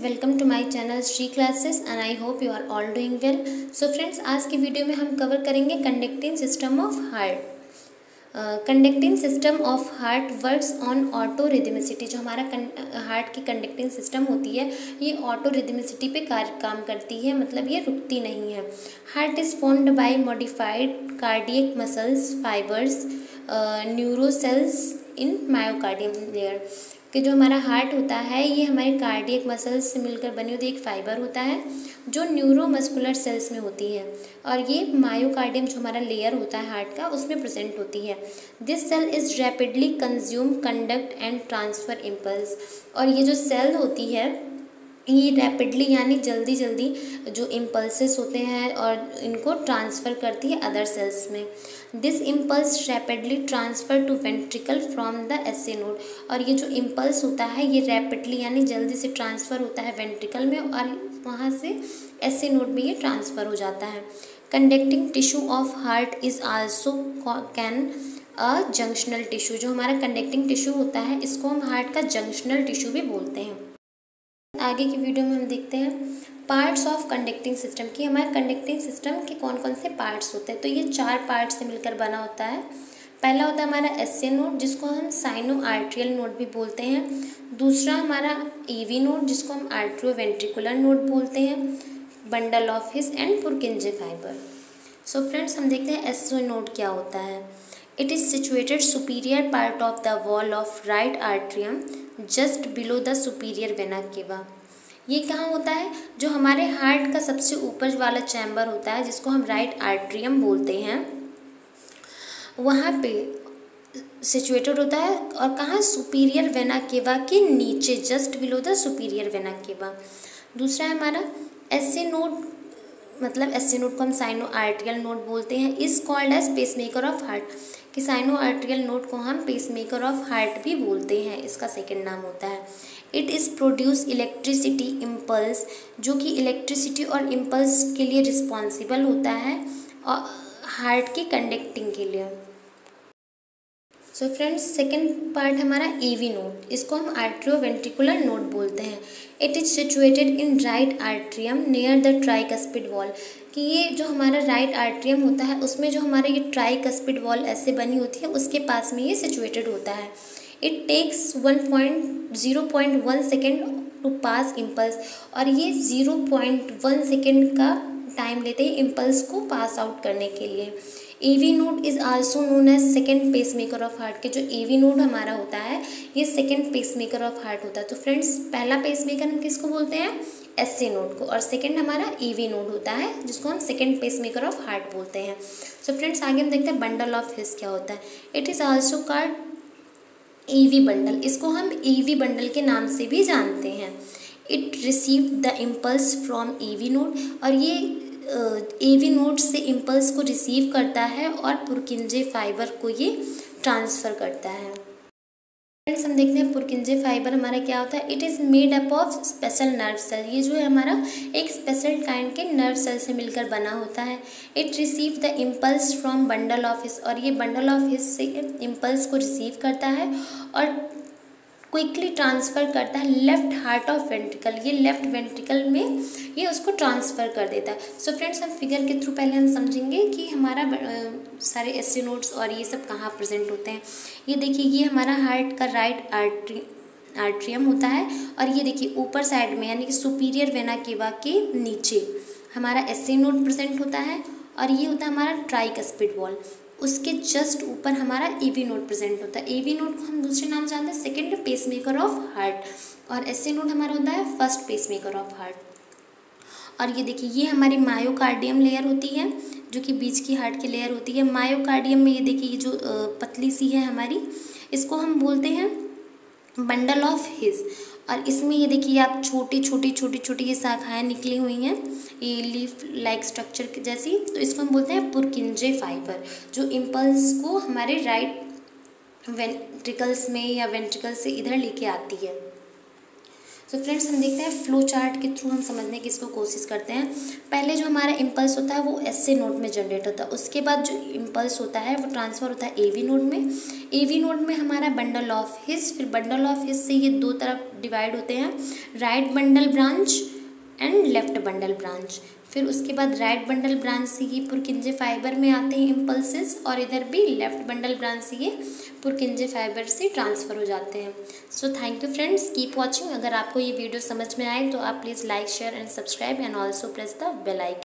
Welcome to my channel Shri classes and I hope you are all doing well. So friends, आज की video में हम cover करेंगे conducting system of heart. Conducting system of heart works on autorhythmicity. जो हमारा heart की conducting system होती है ये ऑटो रिदमिसिटी पे काम करती है, मतलब ये रुकती नहीं है। Heart is formed by modified cardiac muscles fibres neuro cells in myocardium layer. कि जो हमारा हार्ट होता है ये हमारे कार्डियक मसल्स से मिलकर बनी होती एक फाइबर होता है जो न्यूरोमस्कुलर सेल्स में होती है, और ये मायोकार्डियम जो हमारा लेयर होता है हार्ट का उसमें प्रेजेंट होती है। This cell is rapidly consume conduct and transfer impulse. और ये जो सेल होती है ये रैपिडली यानी जल्दी जल्दी जो इम्पल्सेस होते हैं और इनको ट्रांसफ़र करती है अदर सेल्स में। This impulse rapidly transfer to ventricle from the SA node. और ये जो इम्पल्स होता है ये रैपिडली यानी जल्दी से ट्रांसफ़र होता है वेंट्रिकल में और वहाँ से एसए नोड में ये ट्रांसफ़र हो जाता है। Conducting tissue of heart is also can a junctional tissue. जो हमारा कंडक्टिंग टिश्यू होता है इसको हम हार्ट का जंक्शनल टिश्यू भी बोलते हैं। आगे की वीडियो में हम देखते हैं पार्ट्स ऑफ कंडक्टिंग सिस्टम की हमारे कंडक्टिंग सिस्टम के कौन कौन से पार्ट्स होते हैं। तो ये 4 पार्ट्स से मिलकर बना होता है। पहला होता है हमारा एसए नोड जिसको हम साइनो आर्ट्रियल नोड भी बोलते हैं। दूसरा हमारा ईवी नोड जिसको हम आर्ट्रियो वेंट्रिकुलर नोड बोलते हैं। Bundle of his and पुरकिंजे fibre. So friends, हम देखते हैं एसए नोड क्या होता है। It is situated superior part of the wall of right atrium just below the superior vena केवा। ये कहाँ होता है? जो हमारे हार्ट का सबसे ऊपर वाला चैम्बर होता है जिसको हम राइट आर्ट्रियम बोलते हैं, वहाँ पे सिचुएटेड होता है। और कहाँ? सुपीरियर वेना केवा के नीचे, just below the superior vena cava. दूसरा है हमारा एसए नोड, मतलब एसए नोड को हम साइनो आर्ट्रियल नोड बोलते हैं। Is called as pacemaker of heart. कि साइनो आर्ट्रियल नोड को हम पेसमेकर ऑफ हार्ट भी बोलते हैं, इसका सेकंड नाम होता है। It is produce electricity impulse, जो कि इलेक्ट्रिसिटी और इम्पल्स के लिए रिस्पॉन्सिबल होता है और हार्ट की कंडक्टिंग के लिए। सो फ्रेंड्स, सेकेंड पार्ट हमारा ईवी नोड, इसको हम आर्ट्रियो वेंट्रिकुलर नोड बोलते हैं। It is situated in right atrium near the tricuspid wall. कि ये जो हमारा राइट आर्ट्रियम होता है उसमें जो हमारे ये ट्राइकस्पिड वॉल ऐसे बनी होती है उसके पास में ये सिचुएटेड होता है। It takes 0.1 second to pass impulse. और ये 0.1 सेकेंड का टाइम लेते हैं इम्पल्स को पास आउट करने के लिए। AV node is also known as second pacemaker of heart. के जो ईवी नोड हमारा होता है ये सेकेंड पेसमेकर ऑफ हार्ट होता है। तो फ्रेंड्स, पहला पेसमेकर हम किसको बोलते हैं? एसए नोड को। और सेकेंड हमारा ईवी नोड होता है जिसको हम सेकेंड पेसमेकर ऑफ हार्ट बोलते हैं। सो फ्रेंड्स, आगे हम देखते हैं बंडल ऑफ हिस क्या होता है। It is also called EV bundle. इसको हम ईवी बंडल के नाम से भी जानते हैं। It receive the impulse from EV node. और ये ईवी नोड से इम्पल्स को रिसीव करता है और पुरकिंजे फाइबर को ये ट्रांसफ़र करता है। फ्रेंड्स, हम देखते हैं पुरकिंजे फाइबर हमारा क्या होता है। It is made up of special nerve cell. ये जो है हमारा एक स्पेशल काइंड के नर्व सेल से मिलकर बना होता है। It receive the impulse from bundle of His. और ये बंडल ऑफ हिस से इम्पल्स को रिसीव करता है और क्विकली ट्रांसफ़र करता है लेफ्ट हार्ट ऑफ वेंट्रिकल। ये लेफ्ट वेंट्रिकल में ये उसको ट्रांसफ़र कर देता है। सो फ्रेंड्स, हम फिगर के थ्रू पहले हम समझेंगे कि हमारा सारे एसए नोड्स और ये सब कहाँ प्रेजेंट होते हैं। ये देखिए, ये हमारा हार्ट का राइट आर्ट्रियम होता है। और ये देखिए ऊपर साइड में यानी कि सुपीरियर वेना केवा के नीचे हमारा एसए नोड प्रेजेंट होता है। और ये होता है हमारा ट्राइकस्पिड वॉल। उसके जस्ट ऊपर हमारा ईवी नोड प्रेजेंट होता है। ईवी नोड को हम दूसरे नाम जानते हैं सेकेंड पेसमेकर ऑफ हार्ट। और एसए नोड हमारा होता है फर्स्ट पेसमेकर ऑफ हार्ट। और ये देखिए, ये हमारी मायोकार्डियम लेयर होती है जो कि बीच की हार्ट की लेयर होती है। मायोकार्डियम में ये देखिए ये जो पतली सी है हमारी, इसको हम बोलते हैं बंडल ऑफ हिस। और इसमें ये देखिए आप छोटी छोटी ये शाखाएँ निकली हुई हैं, ये लीफ लाइक स्ट्रक्चर जैसी। तो इसको हम बोलते हैं पुरकिंजे फाइबर, जो इम्पल्स को हमारे राइट वेंट्रिकल्स में या वेंट्रिकल से इधर लेके आती है। सो फ्रेंड्स हम देखते हैं फ्लो चार्ट के थ्रू हम समझने की इसको कोशिश करते हैं। पहले जो हमारा इम्पल्स होता है वो एसए नोड में जनरेट होता है, उसके बाद जो इम्पल्स होता है वो ट्रांसफ़र होता है एवी नोड में। एवी नोड में हमारा बंडल ऑफ हिस, फिर बंडल ऑफ हिस से ये दो तरफ डिवाइड होते हैं, right bundle branch and left bundle branch. फिर उसके बाद राइट बंडल ब्रांच से ये पुरकिंजे फाइबर में आते हैं इम्पल्सेस, और इधर भी लेफ्ट बंडल ब्रांच से ये पुरकिंजे फाइबर से ट्रांसफ़र हो जाते हैं। So thank you friends, keep watching. अगर आपको ये वीडियो समझ में आए तो आप please like share and subscribe and also press the bell icon.